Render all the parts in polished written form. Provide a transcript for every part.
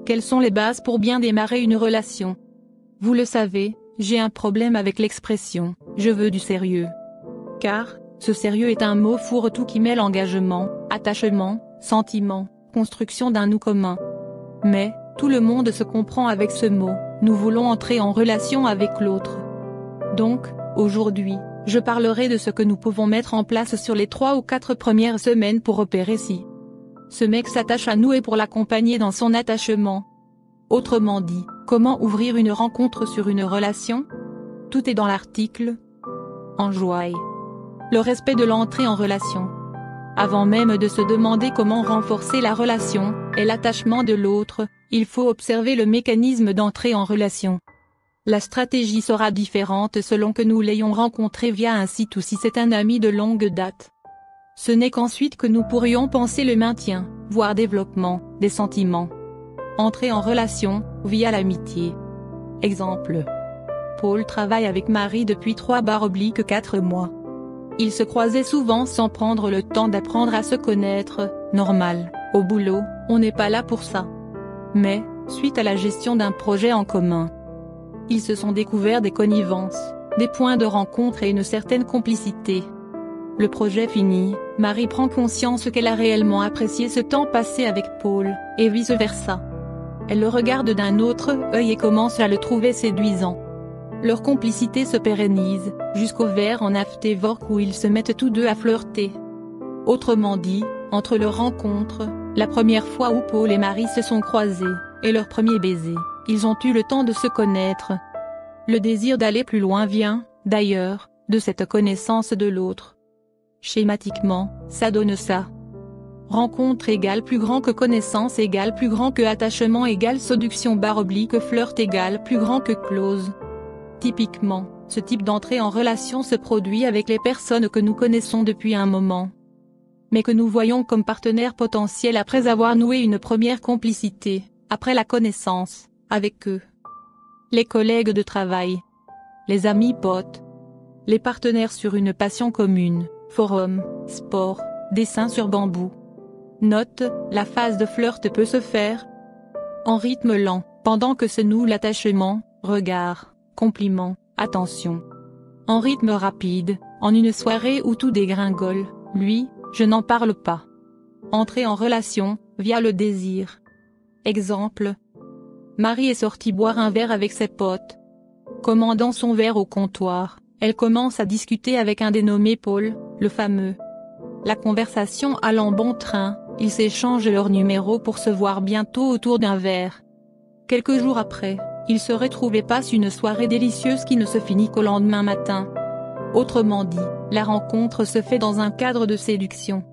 Quelles sont les bases pour bien démarrer une relation? Vous le savez, j'ai un problème avec l'expression « je veux du sérieux ». Car, ce sérieux est un mot fourre-tout qui mêle engagement, attachement, sentiment, construction d'un nous commun. Mais, tout le monde se comprend avec ce mot, nous voulons entrer en relation avec l'autre. Donc, aujourd'hui, je parlerai de ce que nous pouvons mettre en place sur les 3 ou 4 premières semaines pour opérer si ce mec s'attache à nous et pour l'accompagner dans son attachement. Autrement dit, comment ouvrir une rencontre sur une relation? Tout est dans l'article. Enjoy. Le respect de l'entrée en relation. Avant même de se demander comment renforcer la relation et l'attachement de l'autre, il faut observer le mécanisme d'entrée en relation. La stratégie sera différente selon que nous l'ayons rencontré via un site ou si c'est un ami de longue date. Ce n'est qu'ensuite que nous pourrions penser le maintien, voire développement, des sentiments. Entrer en relation, via l'amitié. Exemple. Paul travaille avec Marie depuis 3/4 mois. Ils se croisaient souvent sans prendre le temps d'apprendre à se connaître, normal, au boulot, on n'est pas là pour ça. Mais, suite à la gestion d'un projet en commun, ils se sont découverts des connivences, des points de rencontre et une certaine complicité. Le projet fini, Marie prend conscience qu'elle a réellement apprécié ce temps passé avec Paul, et vice-versa. Elle le regarde d'un autre œil et commence à le trouver séduisant. Leur complicité se pérennise, jusqu'au verre en afterwork où ils se mettent tous deux à flirter. Autrement dit, entre leur rencontre, la première fois où Paul et Marie se sont croisés, et leur premier baiser, ils ont eu le temps de se connaître. Le désir d'aller plus loin vient, d'ailleurs, de cette connaissance de l'autre. Schématiquement, ça donne ça. Rencontre égale plus grand que connaissance égale plus grand que attachement égale séduction / flirt égale plus grand que close. Typiquement, ce type d'entrée en relation se produit avec les personnes que nous connaissons depuis un moment, mais que nous voyons comme partenaires potentiels après avoir noué une première complicité, après la connaissance, avec eux. Les collègues de travail, les amis potes, les partenaires sur une passion commune, forum, sport, dessin sur bambou. Note, la phase de flirt peut se faire en rythme lent, pendant que se noue l'attachement, regard, compliment, attention. En rythme rapide, en une soirée où tout dégringole, lui, je n'en parle pas. Entrer en relation, via le désir. Exemple. Marie est sortie boire un verre avec ses potes. Commandant son verre au comptoir, elle commence à discuter avec un dénommé Paul, le fameux. La conversation allant bon train, ils s'échangent leurs numéros pour se voir bientôt autour d'un verre. Quelques jours après, ils se retrouvent et passent une soirée délicieuse qui ne se finit qu'au lendemain matin. Autrement dit, la rencontre se fait dans un cadre de séduction.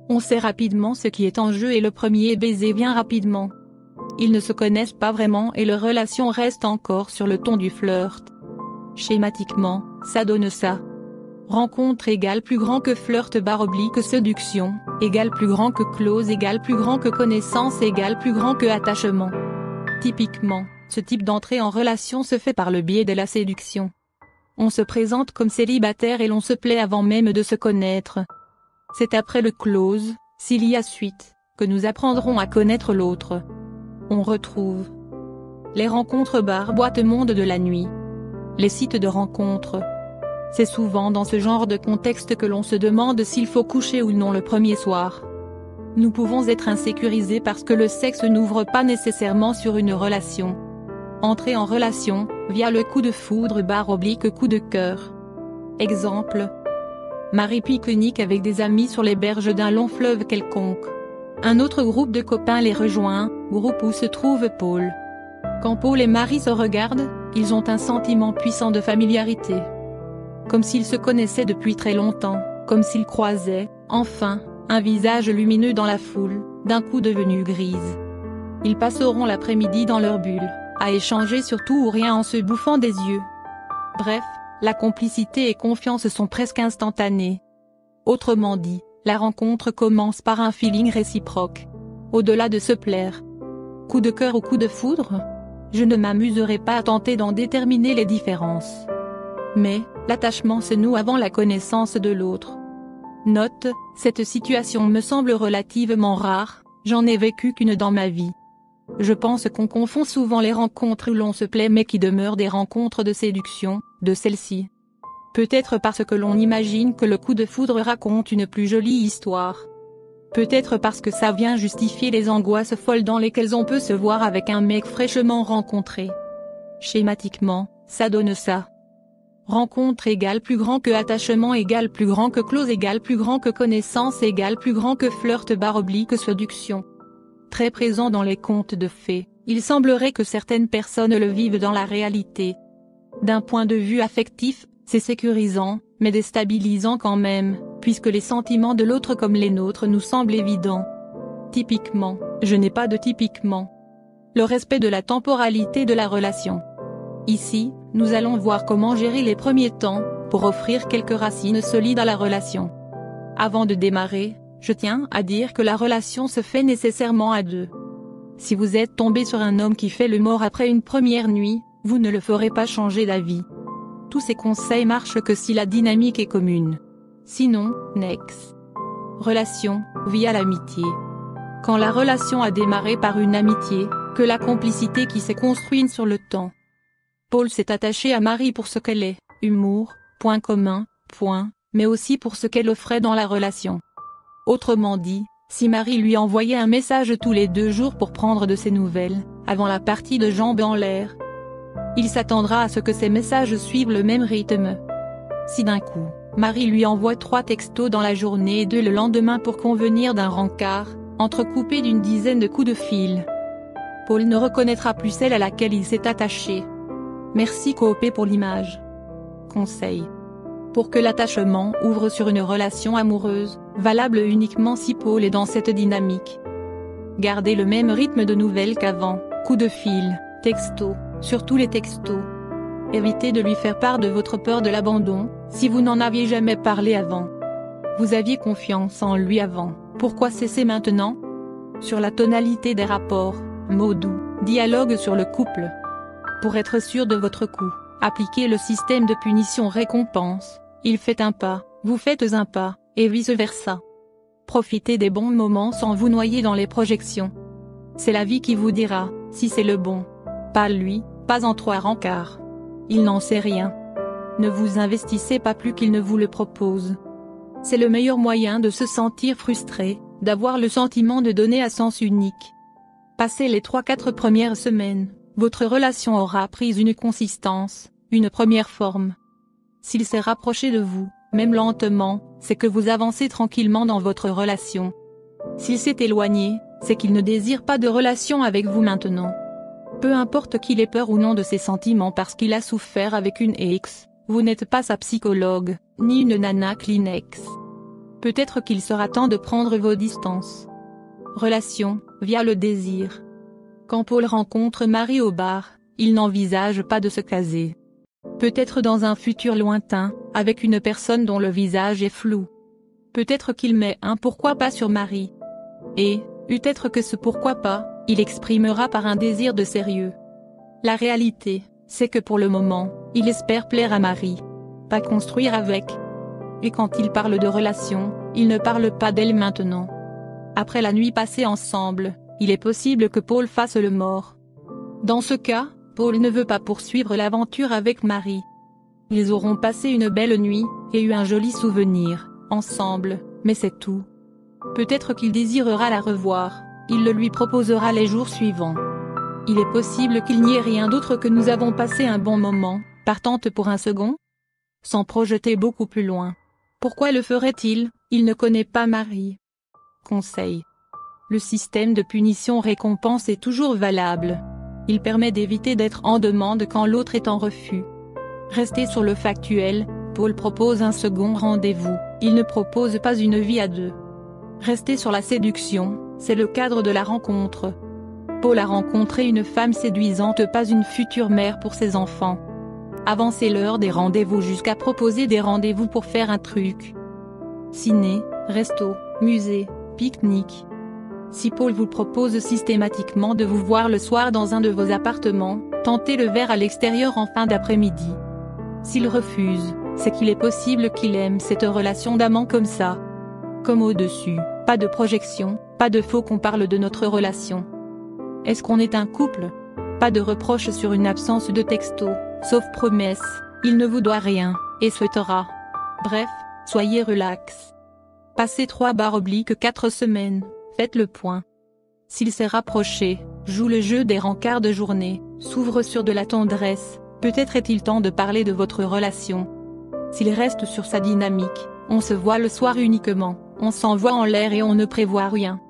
On sait rapidement ce qui est en jeu et le premier baiser vient rapidement. Ils ne se connaissent pas vraiment et leur relation reste encore sur le ton du flirt. Schématiquement, ça donne ça. Rencontre égale plus grand que flirt / séduction, égale plus grand que close égale plus grand que connaissance égale plus grand que attachement. Typiquement, ce type d'entrée en relation se fait par le biais de la séduction. On se présente comme célibataire et l'on se plaît avant même de se connaître. C'est après le close, s'il y a suite, que nous apprendrons à connaître l'autre. On retrouve les rencontres boîte monde de la nuit. Les sites de rencontres. C'est souvent dans ce genre de contexte que l'on se demande s'il faut coucher ou non le premier soir. Nous pouvons être insécurisés parce que le sexe n'ouvre pas nécessairement sur une relation. Entrer en relation, via le coup de foudre / coup de cœur. Exemple. Marie pique-nique avec des amis sur les berges d'un long fleuve quelconque. Un autre groupe de copains les rejoint, groupe où se trouve Paul. Quand Paul et Marie se regardent, ils ont un sentiment puissant de familiarité. Comme s'ils se connaissaient depuis très longtemps, comme s'ils croisaient, enfin, un visage lumineux dans la foule, d'un coup devenue grise. Ils passeront l'après-midi dans leur bulle, à échanger sur tout ou rien en se bouffant des yeux. Bref, la complicité et confiance sont presque instantanées. Autrement dit, la rencontre commence par un feeling réciproque. Au-delà de se plaire. Coup de cœur ou coup de foudre? Je ne m'amuserai pas à tenter d'en déterminer les différences. Mais, l'attachement se noue avant la connaissance de l'autre. Note, cette situation me semble relativement rare, j'en ai vécu qu'une dans ma vie. Je pense qu'on confond souvent les rencontres où l'on se plaît mais qui demeurent des rencontres de séduction, de celle-ci. Peut-être parce que l'on imagine que le coup de foudre raconte une plus jolie histoire. Peut-être parce que ça vient justifier les angoisses folles dans lesquelles on peut se voir avec un mec fraîchement rencontré. Schématiquement, ça donne ça. Rencontre égale plus grand que attachement égale plus grand que clause égale plus grand que connaissance égale plus grand que flirt / séduction. Très présent dans les contes de fées, il semblerait que certaines personnes le vivent dans la réalité. D'un point de vue affectif, c'est sécurisant, mais déstabilisant quand même, puisque les sentiments de l'autre comme les nôtres nous semblent évidents. Typiquement, je n'ai pas de typiquement. Le respect de la temporalité de la relation. Ici, nous allons voir comment gérer les premiers temps, pour offrir quelques racines solides à la relation. Avant de démarrer, je tiens à dire que la relation se fait nécessairement à deux. Si vous êtes tombé sur un homme qui fait le mort après une première nuit, vous ne le ferez pas changer d'avis. Tous ces conseils marchent que si la dynamique est commune. Sinon, next. Relation, via l'amitié. Quand la relation a démarré par une amitié, que la complicité qui s'est construite sur le temps. Paul s'est attaché à Marie pour ce qu'elle est, humour, point commun, mais aussi pour ce qu'elle offrait dans la relation. Autrement dit, si Marie lui envoyait un message tous les 2 jours pour prendre de ses nouvelles, avant la partie de jambes en l'air, il s'attendra à ce que ces messages suivent le même rythme. Si d'un coup, Marie lui envoie 3 textos dans la journée et 2 le lendemain pour convenir d'un rencard, entrecoupé d'une dizaine de coups de fil, Paul ne reconnaîtra plus celle à laquelle il s'est attaché. Merci Coop pour l'image. Conseil. Pour que l'attachement ouvre sur une relation amoureuse, valable uniquement si Paul est dans cette dynamique. Gardez le même rythme de nouvelles qu'avant, coup de fil, texto, surtout les textos. Évitez de lui faire part de votre peur de l'abandon, si vous n'en aviez jamais parlé avant. Vous aviez confiance en lui avant, pourquoi cesser maintenant? Sur la tonalité des rapports, mots doux, dialogue sur le couple. Pour être sûr de votre coup, appliquez le système de punition-récompense, il fait un pas, vous faites un pas, et vice-versa. Profitez des bons moments sans vous noyer dans les projections. C'est la vie qui vous dira, si c'est le bon. Pas lui, pas en 3 rencarts. Il n'en sait rien. Ne vous investissez pas plus qu'il ne vous le propose. C'est le meilleur moyen de se sentir frustré, d'avoir le sentiment de donner à sens unique. Passez les 3-4 premières semaines, votre relation aura pris une consistance, une première forme. S'il s'est rapproché de vous, même lentement, c'est que vous avancez tranquillement dans votre relation. S'il s'est éloigné, c'est qu'il ne désire pas de relation avec vous maintenant. Peu importe qu'il ait peur ou non de ses sentiments parce qu'il a souffert avec une ex, vous n'êtes pas sa psychologue, ni une nana Kleenex. Peut-être qu'il sera temps de prendre vos distances. Relation, via le désir. Quand Paul rencontre Marie au bar, il n'envisage pas de se caser. Peut-être dans un futur lointain, avec une personne dont le visage est flou. Peut-être qu'il met un pourquoi pas sur Marie. Et, peut-être que ce pourquoi pas, il exprimera par un désir de sérieux. La réalité, c'est que pour le moment, il espère plaire à Marie. Pas construire avec. Et quand il parle de relation, il ne parle pas d'elle maintenant. Après la nuit passée ensemble, il est possible que Paul fasse le mort. Dans ce cas, Paul ne veut pas poursuivre l'aventure avec Marie. Ils auront passé une belle nuit, et eu un joli souvenir, ensemble, mais c'est tout. Peut-être qu'il désirera la revoir, il le lui proposera les jours suivants. Il est possible qu'il n'y ait rien d'autre que nous avons passé un bon moment, partante pour un second? Sans projeter beaucoup plus loin. Pourquoi le ferait-il? Il ne connaît pas Marie. Conseil. Le système de punition-récompense est toujours valable. Il permet d'éviter d'être en demande quand l'autre est en refus. Restez sur le factuel, Paul propose un second rendez-vous, il ne propose pas une vie à deux. Restez sur la séduction, c'est le cadre de la rencontre. Paul a rencontré une femme séduisante, pas une future mère pour ses enfants. Avancez l'heure des rendez-vous jusqu'à proposer des rendez-vous pour faire un truc. Ciné, resto, musée, pique-nique. Si Paul vous propose systématiquement de vous voir le soir dans un de vos appartements, tentez le verre à l'extérieur en fin d'après-midi. S'il refuse, c'est qu'il est possible qu'il aime cette relation d'amant comme ça. Comme au-dessus, pas de projection, pas de faux qu'on parle de notre relation. Est-ce qu'on est un couple? Pas de reproche sur une absence de texto, sauf promesse, il ne vous doit rien, et souhaitera. Bref, soyez relax. Passez 3/4 semaines, faites le point. S'il s'est rapproché, joue le jeu des rencarts de journée, s'ouvre sur de la tendresse, peut-être est-il temps de parler de votre relation. S'il reste sur sa dynamique, on se voit le soir uniquement, on s'envoie en l'air et on ne prévoit rien.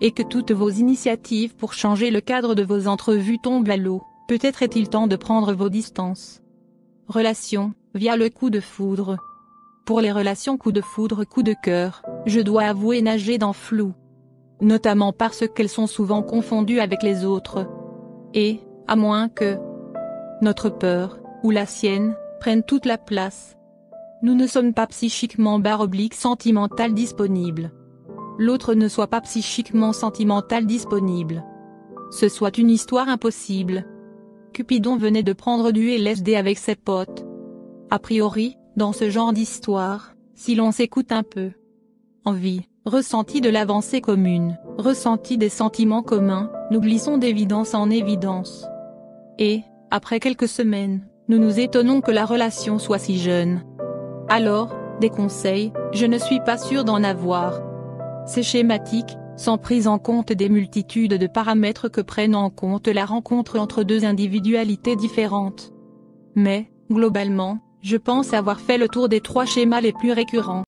Et que toutes vos initiatives pour changer le cadre de vos entrevues tombent à l'eau, peut-être est-il temps de prendre vos distances. Relation, via le coup de foudre. Pour les relations coup de foudre coup de cœur, je dois avouer nager dans flou. Notamment parce qu'elles sont souvent confondues avec les autres. Et, à moins que notre peur, ou la sienne, prenne toute la place. Nous ne sommes pas psychiquement /sentimental disponibles. L'autre ne soit pas psychiquement sentimental disponible. Ce soit une histoire impossible. Cupidon venait de prendre du LSD avec ses potes. A priori, dans ce genre d'histoire, si l'on s'écoute un peu. Envie, ressenti de l'avancée commune, ressenti des sentiments communs, nous glissons d'évidence en évidence. Et, après quelques semaines, nous nous étonnons que la relation soit si jeune. Alors, des conseils, je ne suis pas sûr d'en avoir. C'est schématique, sans prise en compte des multitudes de paramètres que prennent en compte la rencontre entre deux individualités différentes. Mais, globalement, je pense avoir fait le tour des 3 schémas les plus récurrents.